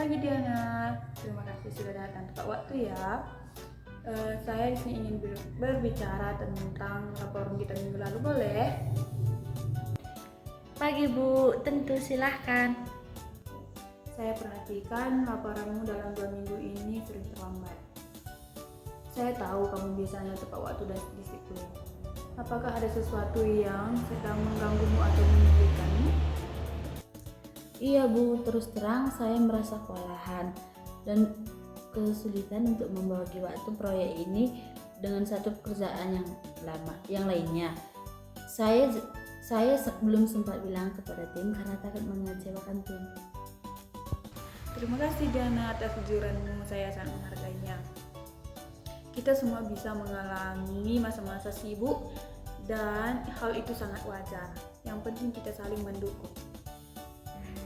pagi Diana, terima kasih sudah datang tepat waktu ya. Saya di sini ingin berbicara tentang laporan kita minggu lalu, boleh? Pagi Bu, tentu silahkan. Saya perhatikan laporanmu dalam 2 minggu ini sering terlambat. Saya tahu kamu biasanya tepat waktu dan disiplin. Apakah ada sesuatu yang sedang mengganggumu atau menyulitkanmu? Iya Bu, terus terang saya merasa kewalahan dan kesulitan untuk membagi waktu proyek ini dengan satu pekerjaan yang lainnya. Saya belum sempat bilang kepada tim karena takut mengecewakan tim. Terima kasih Diana atas kejujuranmu, saya sangat menghargainya. Kita semua bisa mengalami masa-masa sibuk dan hal itu sangat wajar. Yang penting kita saling mendukung.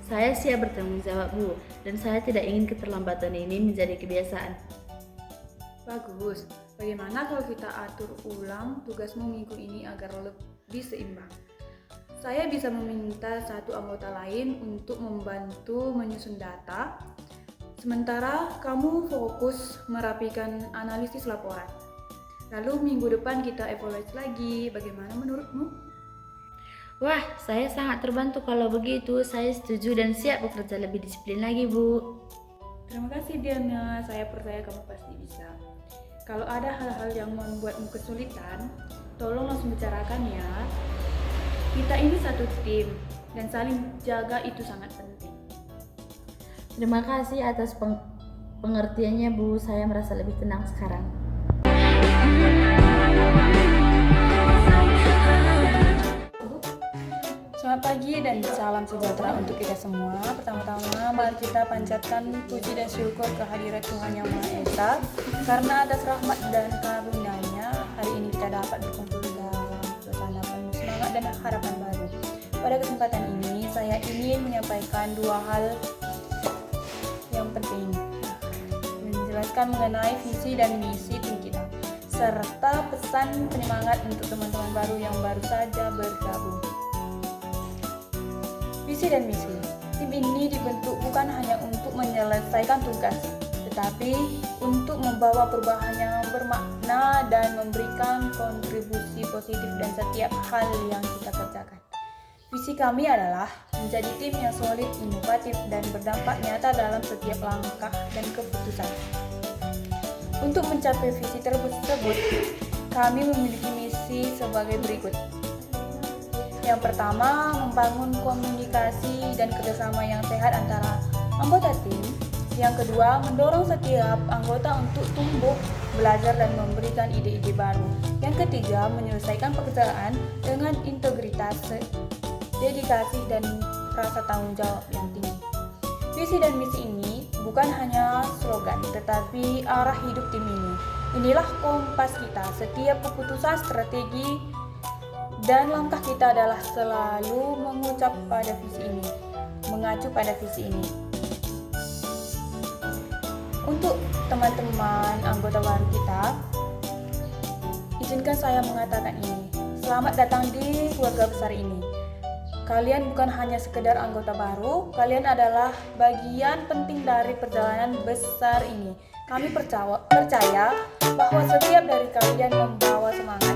Saya siap bertanggung jawab Bu, dan saya tidak ingin keterlambatan ini menjadi kebiasaan. Bagus, bagaimana kalau kita atur ulang tugasmu minggu ini agar lebih seimbang? Saya bisa meminta satu anggota lain untuk membantu menyusun data, sementara kamu fokus merapikan analisis laporan. Lalu minggu depan kita evaluasi lagi, bagaimana menurutmu? Wah, saya sangat terbantu kalau begitu. Saya setuju dan siap bekerja lebih disiplin lagi Bu. Terima kasih Diana, saya percaya kamu pasti bisa. Kalau ada hal-hal yang membuatmu kesulitan, tolong langsung bicarakan ya. Kita ini satu tim dan saling jaga itu sangat penting. Terima kasih atas pengertiannya Bu, saya merasa lebih tenang sekarang. Selamat pagi dan salam sejahtera untuk kita semua. Pertama-tama mari kita panjatkan puji dan syukur kehadirat Tuhan Yang Maha Esa, karena atas rahmat dan karunia-Nya hari ini kita dapat berkumpul dalam suasana penuh semangat dan harapan baru. Pada kesempatan ini saya ingin menyampaikan 2 hal yang penting, menjelaskan mengenai visi dan misi tim kita, serta pesan penyemangat untuk teman-teman baru yang baru saja bergabung. Visi dan misi. Tim ini dibentuk bukan hanya untuk menyelesaikan tugas, tetapi untuk membawa perubahan yang bermakna dan memberikan kontribusi positif dan setiap hal yang kita kerjakan. Visi kami adalah menjadi tim yang solid, inovatif, dan berdampak nyata dalam setiap langkah dan keputusan. Untuk mencapai visi tersebut, kami memiliki misi sebagai berikut. Yang pertama, membangun komunikasi dan kerjasama yang sehat antara anggota tim. Yang kedua, mendorong setiap anggota untuk tumbuh, belajar, dan memberikan ide-ide baru. Yang ketiga, menyelesaikan pekerjaan dengan integritas, dedikasi, dan rasa tanggung jawab yang tinggi. Visi dan misi ini bukan hanya slogan, tetapi arah hidup tim ini. Inilah kompas kita. Setiap keputusan, strategi, dan langkah kita adalah selalu mengacu pada visi ini. Untuk teman-teman anggota baru kita, izinkan saya mengatakan ini. Selamat datang di keluarga besar ini. Kalian bukan hanya sekedar anggota baru, kalian adalah bagian penting dari perjalanan besar ini. Kami percaya bahwa setiap dari kalian membawa semangat,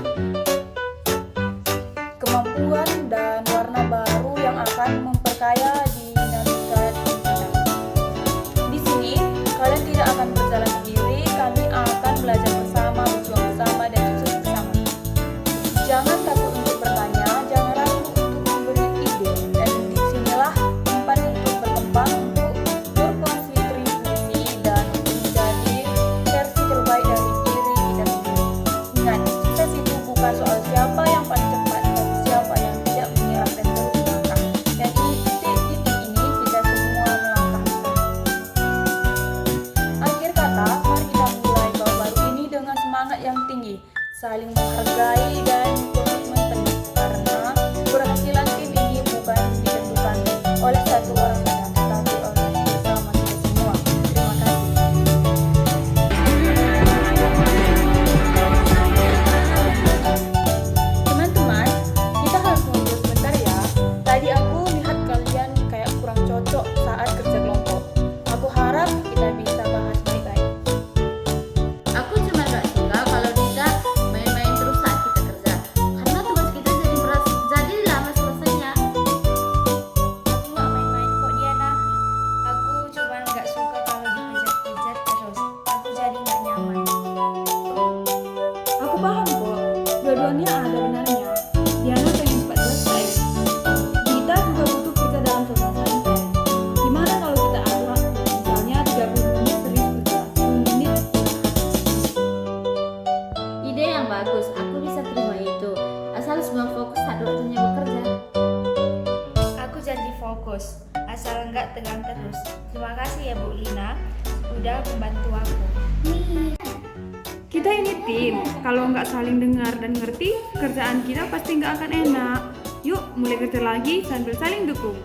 kemampuan, dan warna baru yang akan memperkaya dinamika tim kita. Di sini, kalian tidak akan berjalan sendiri, kami akan belajar bersama, berjuang bersama, dan sukses bersama. Jangan takut untuk bertanya, jangan ragu untuk memberi ide, dan disinilah tempat untuk berkembang, untuk berkontribusi, dan untuk menjadi versi terbaik dari diri kita sendiri. Ingat, sukses itu bukan soal siapa yang paling cepat, siapa yang tidak menyerah dan terus melangkah. Dan di titik ini kita semua melangkah bersama. Akhir kata, mari kita mulai babak baru ini dengan semangat yang tinggi, saling menghargai dan komitmen penuh, karena keberhasilan tim ini bukan ditentukan oleh satu orang saja, tetapi oleh bersama kita semua. Terima kasih. Teman-teman, kita harus mundur sebentar ya. Tadi aku lihat kalian kayak kurang cocok saat kerja kelompok. Aku harap Terima kasih ya Bu Lina, udah membantu aku. Kita ini tim, kalau nggak saling dengar dan ngerti, kerjaan kita pasti nggak akan enak. Yuk, mulai kerja lagi sambil saling dukung.